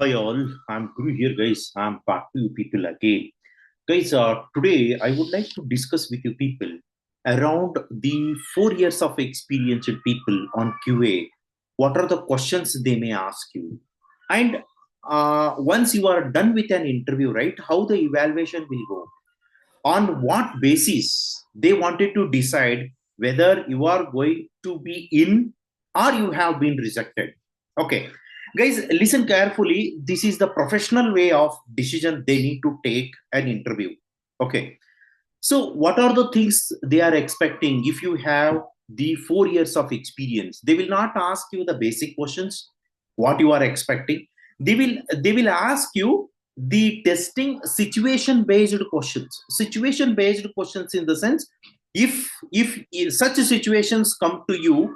Hi all, I'm Guru here, guys. I'm back to you people again. Guys, today I would like to discuss with you people around the 4 years of experience in people on QA. What are the questions they may ask you? And once you are done with an interview, right, how the evaluation will go? On what basis they wanted to decide whether you are going to be in or you have been rejected. Okay, guys, listen carefully. This is the professional way of decision they need to take an interview. Okay, so what are the things they are expecting? If you have the 4 years of experience, they will not ask you the basic questions what you are expecting. They will ask you the testing situation based questions. Situation based questions in the sense, if such situations come to you,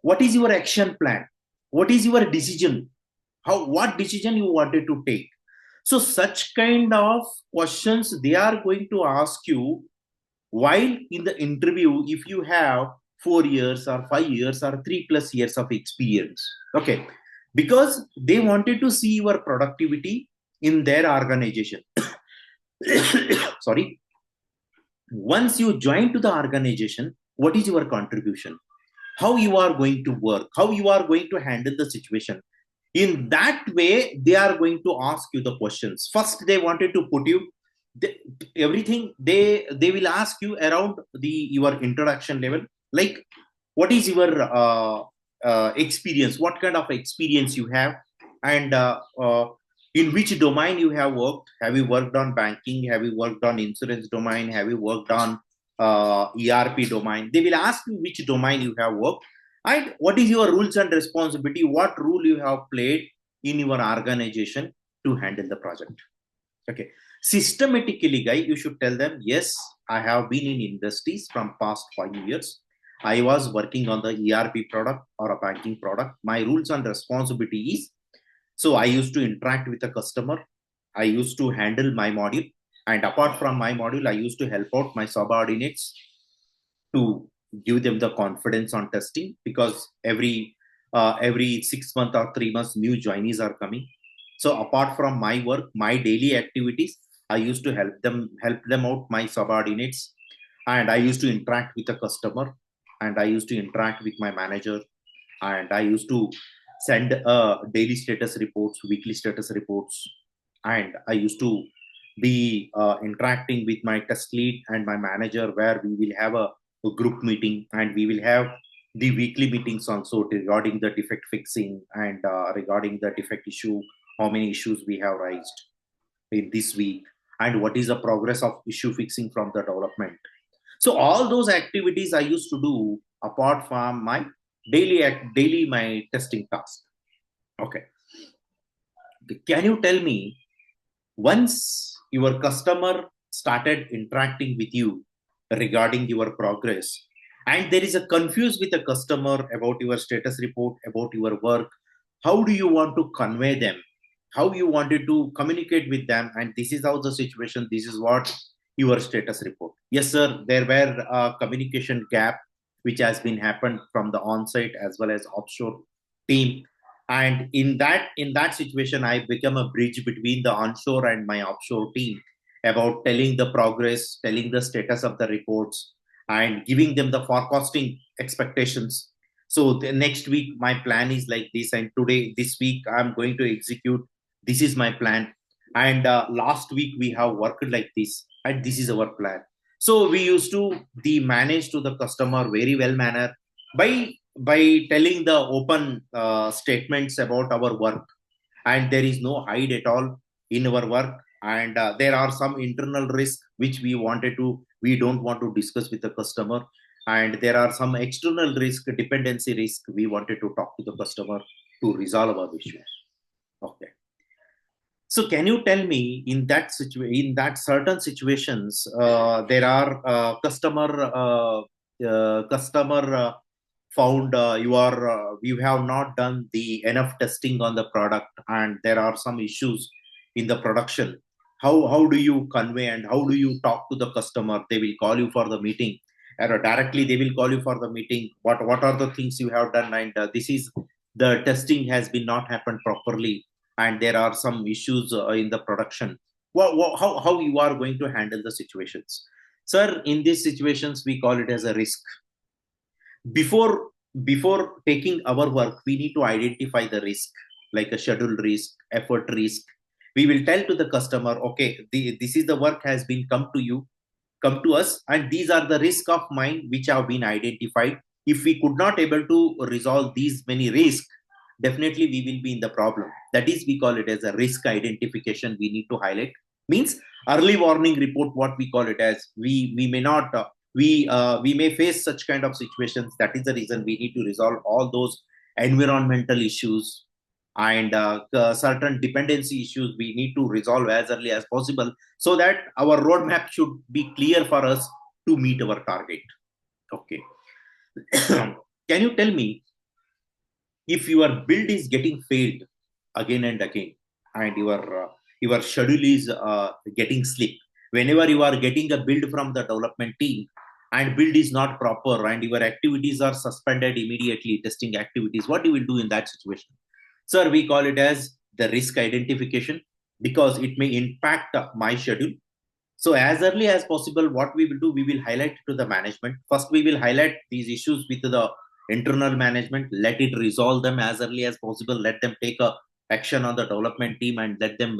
what is your action plan? What is your decision? How, what decision you wanted to take? So such kind of questions they are going to ask you while in the interview, if you have 4 years or 5 years or 3+ years of experience. Okay, because they wanted to see your productivity in their organization. Sorry. Once you join to the organization, what is your contribution? How you are going to work? How you are going to handle the situation? In that way, they are going to ask you the questions. First, they wanted to put you they, everything. They will ask you around the your introduction level, like what is your experience, what kind of experience you have, and in which domain you have worked. Have you worked on banking? Have you worked on insurance domain? Have you worked on ERP domain? They will ask you which domain you have worked and what is your rules and responsibility, what role you have played in your organization to handle the project. Okay, systematically, guy, you should tell them, yes, I have been in industries from past 5 years. I was working on the ERP product or a banking product. My rules and responsibility is, so I used to interact with a customer. I used to handle my module. And apart from my module, I used to help out my subordinates to give them the confidence on testing, because every 6 months or 3 months new joinees are coming. So apart from my work, my daily activities, I used to help them out, my subordinates, and I used to interact with the customer, and I used to interact with my manager, and I used to send daily status reports, weekly status reports, and I used to be interacting with my test lead and my manager, where we will have a group meeting, and we will have the weekly meetings also regarding the defect fixing and regarding the defect issue, how many issues we have raised in this week, and what is the progress of issue fixing from the development. So all those activities I used to do apart from my daily my testing task. Okay, can you tell me, once your customer started interacting with you regarding your progress, and there is a confuse with the customer about your status report, about your work, how do you want to convey them, how you wanted to communicate with them, and this is how the situation, this is what your status report. Yes sir, there were a communication gap which has been happened from the on-site as well as offshore team, and in that situation I become a bridge between the onshore and my offshore team, about telling the progress, telling the status of the reports, and giving them the forecasting expectations. So the next week my plan is like this, and today this week I'm going to execute, this is my plan, and last week we have worked like this, and this is our plan. So we used to the manage to the customer very well manner by telling the open statements about our work, and there is no hide at all in our work, and there are some internal risk which we don't want to discuss with the customer, and there are some external risk, dependency risk, we wanted to talk to the customer to resolve our issues. Okay, so can you tell me, in that certain situations, there are customer found you have not done the enough testing on the product, and there are some issues in the production. How do you convey and how do you talk to the customer? They will call you for the meeting, or directly they will call you for the meeting. What are the things you have done, and this is the testing has been not happened properly, and there are some issues in the production. How you are going to handle the situations? Sir, in these situations, we call it as a risk. Before taking our work, we need to identify the risk, like a schedule risk, effort risk. We will tell to the customer, okay, this is the work has been come to us, and these are the risk of mine which have been identified. If we could not able to resolve these many risks, definitely we will be in the problem. That is, we call it as a risk identification. We need to highlight, means early warning report, what we call it as. We may not we may face such kind of situations. That is the reason we need to resolve all those environmental issues and certain dependency issues. We need to resolve as early as possible, so that our roadmap should be clear for us to meet our target. Okay. Can you tell me, if your build is getting failed again and again, and your schedule is getting slipped, whenever you are getting a build from the development team and build is not proper and your activities are suspended immediately, testing activities, what you will do in that situation? Sir, we call it as the risk identification, because it may impact my schedule. So as early as possible, what we will do, we will highlight to the management. First, we will highlight these issues with the internal management, let it resolve them as early as possible, let them take a action on the development team, and let them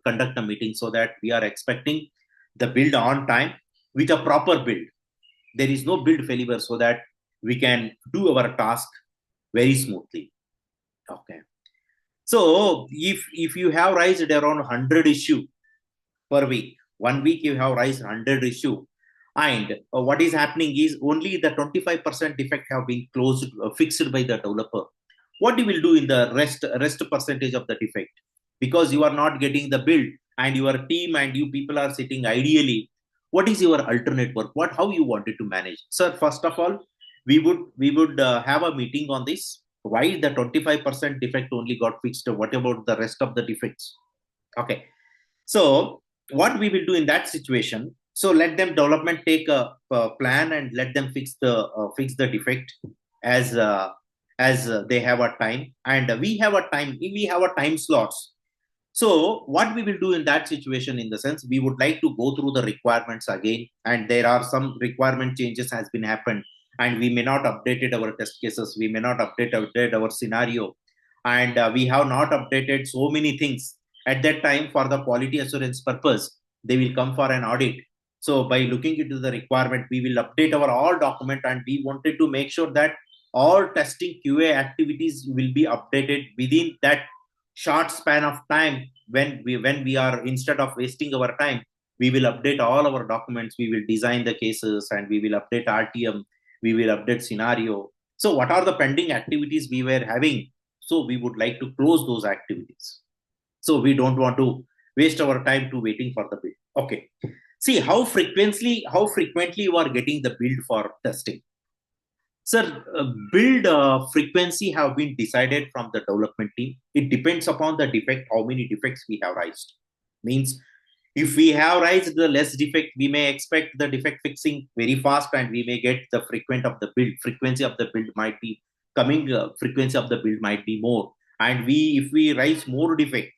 conduct a meeting, so that we are expecting the build on time with a proper build. There is no build failure, so that we can do our task very smoothly. Okay. So if you have raised around 100 issue per week, 1 week you have raised 100 issue, and what is happening is only the 25% defect have been closed, fixed by the developer. What you will do in the rest percentage of the defect? Because you are not getting the build, and your team and you people are sitting ideally, what is your alternate work? How you wanted to manage? Sir, first of all, we would have a meeting on this. Why the 25% defect only got fixed? What about the rest of the defects? Okay. So what we will do in that situation? So let them development take a plan, and let them fix the defect as they have a time, and we have a time slots. So what we will do in that situation, in the sense, we would like to go through the requirements again, and there are some requirement changes has been happened, and we may not updated our test cases, we may not update our scenario, and we have not updated so many things. At that time, for the quality assurance purpose, they will come for an audit. So by looking into the requirement, we will update our all document, and we wanted to make sure that all testing QA activities will be updated within that short span of time. When we are, instead of wasting our time, we will update all our documents, we will design the cases, and we will update RTM, we will update scenario. So what are the pending activities we were having? So we would like to close those activities. So we don't want to waste our time to waiting for the build. Okay. See how frequently you are getting the build for testing. Sir, build frequency have been decided from the development team. It depends upon the defect, how many defects we have raised. Means if we have raised the less defect, we may expect the defect fixing very fast, and we may get the frequency of the build might be coming, frequency of the build might be more. And if we raise more defect,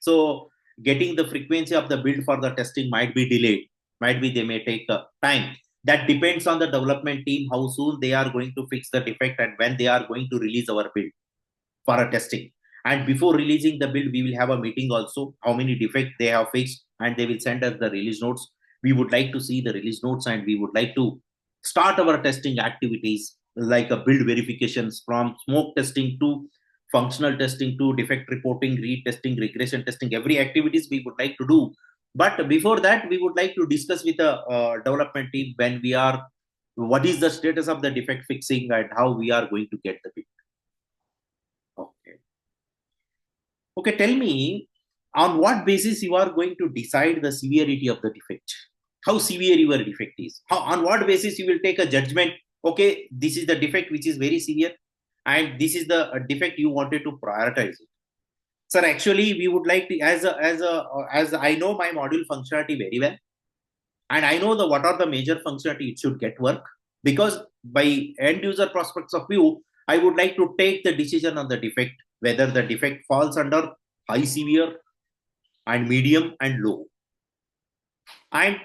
so getting the frequency of the build for the testing might be delayed. Might be they may take time. That depends on the development team, how soon they are going to fix the defect, and when they are going to release our build for a testing. And before releasing the build, we will have a meeting also, how many defects they have fixed, and they will send us the release notes. We would like to see the release notes, and we would like to start our testing activities, like a build verifications, from smoke testing to functional testing to defect reporting, retesting, regression testing, every activities we would like to do. But before that, we would like to discuss with the development team what is the status of the defect fixing, and how we are going to get the build. Okay. Okay, tell me, on what basis you are going to decide the severity of the defect? How severe your defect is? On what basis you will take a judgment? Okay, this is the defect which is very severe, and this is the defect you wanted to prioritize it. Sir, actually, we would like to, as I know my module functionality very well, and I know what are the major functionality it should get work, because by end user prospects of view, I would like to take the decision on the defect, whether the defect falls under high, severe, and medium and low. And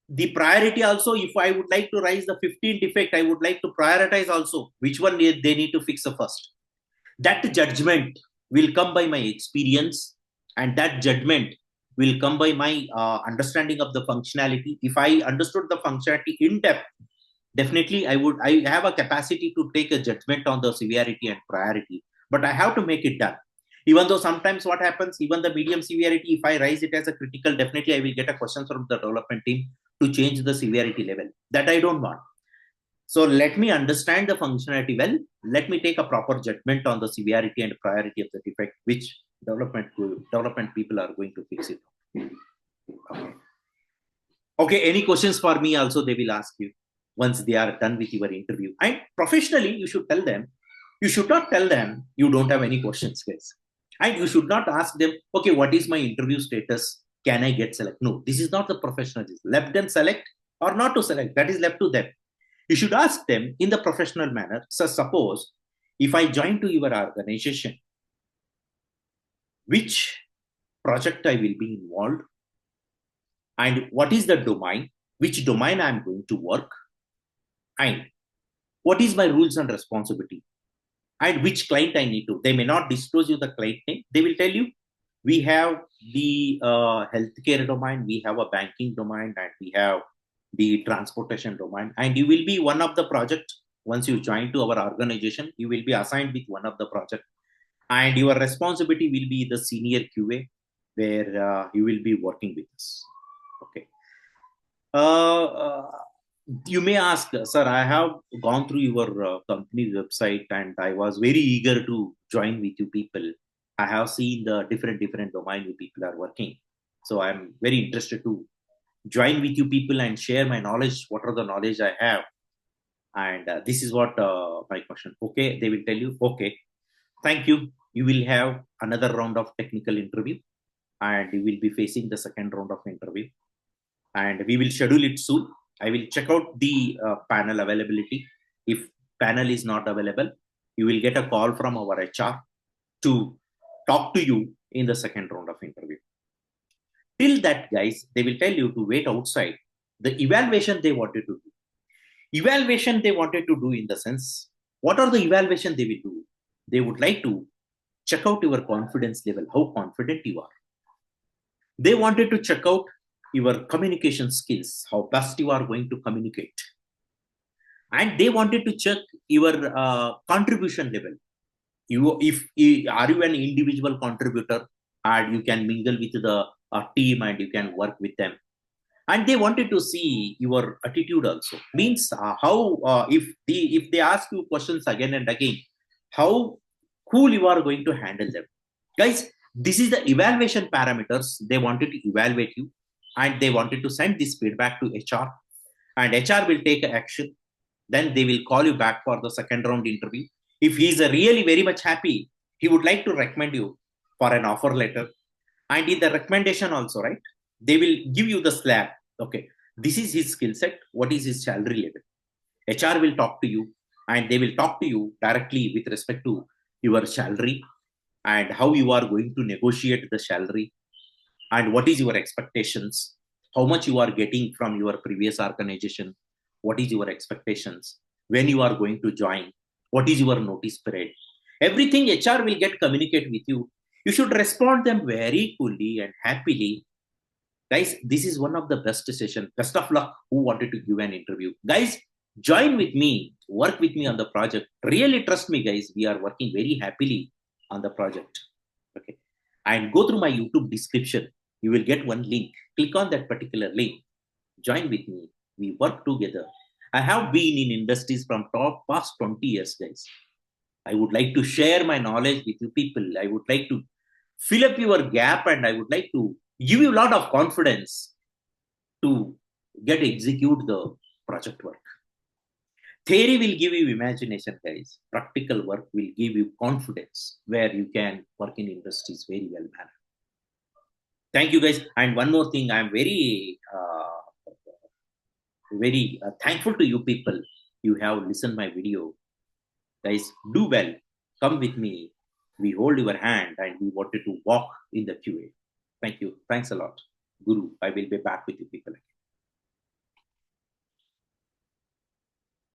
the priority also, if I would like to raise the 15 defect, I would like to prioritize also which one they need to fix first. That judgment will come by my experience, and that judgment will come by my understanding of the functionality. If I understood the functionality in depth, definitely I have a capacity to take a judgment on the severity and priority, but I have to make it done. Even though sometimes what happens, even the medium severity, if I raise it as a critical, definitely I will get a question from the development team to change the severity level. That I don't want. So let me understand the functionality well. Let me take a proper judgment on the severity and priority of the defect, which development people are going to fix it. Okay. Okay. Any questions for me? Also, they will ask you once they are done with your interview. And professionally, you should tell them. You should not tell them you don't have any questions, guys. And you should not ask them, okay, what is my interview status? Can I get selected? No, this is not the professionalism. Let them select or not to select. That is left to them. You should ask them in the professional manner. So suppose if I join to your organization, which project I will be involved, and what is the domain, which domain I'm going to work, and what is my rules and responsibility, and which client I need to. They may not disclose you the client name. They will tell you, we have the healthcare domain, we have a banking domain, and we have the transportation domain. And you will be one of the project. Once you join to our organization, you will be assigned with one of the project. And your responsibility will be the senior QA, where you will be working with us. Okay. You may ask, sir, I have gone through your company's website and I was very eager to join with you people. I have seen the different domain you people are working. So I'm very interested to join with you people and share my knowledge, what are the knowledge I have. And this is what my question. Okay, they will tell you, okay, thank you. You will have another round of technical interview and you will be facing the second round of interview. And we will schedule it soon. I will check out the panel availability. If panel is not available, you will get a call from our HR to talk to you in the second round of interview. Till that, guys, they will tell you to wait outside. The evaluation they wanted to do. Evaluation they wanted to do in the sense, what are the evaluation they will do? They would like to check out your confidence level, how confident you are. They wanted to check out your communication skills, how best you are going to communicate. And they wanted to check your contribution level. If are you an individual contributor and you can mingle with the team and you can work with them. And they wanted to see your attitude also. Means how if they ask you questions again and again, how cool you are going to handle them. Guys, this is the evaluation parameters. They wanted to evaluate you and they wanted to send this feedback to HR, and HR will take action. Then they will call you back for the second round interview. If he is really very much happy, he would like to recommend you for an offer letter. And in the recommendation also, right, they will give you the slab. Okay, this is his skill set. What is his salary level? HR will talk to you and they will talk to you directly with respect to your salary and how you are going to negotiate the salary and what is your expectations, how much you are getting from your previous organization, what is your expectations, when you are going to join, what is your notice period. Everything HR will get communicate with you. You should respond them very coolly and happily. Guys, this is one of the best session. Best of luck who wanted to give an interview. Guys, join with me, work with me on the project. Really trust me, guys. We are working very happily on the project. Okay. And go through my YouTube description. You will get one link. Click on that particular link. Join with me. We work together. I have been in industries from past 20 years, guys. I would like to share my knowledge with you people. I would like to fill up your gap and I would like to give you a lot of confidence to execute the project work. Theory will give you imagination, guys. Practical work will give you confidence where you can work in industries very well manner. Thank you, guys. And one more thing, I'm very thankful to you people. You have listened my video. Guys, do well. Come with me. We hold your hand and we wanted to walk in the QA. Thank you. Thanks a lot. Guru, I will be back with you people.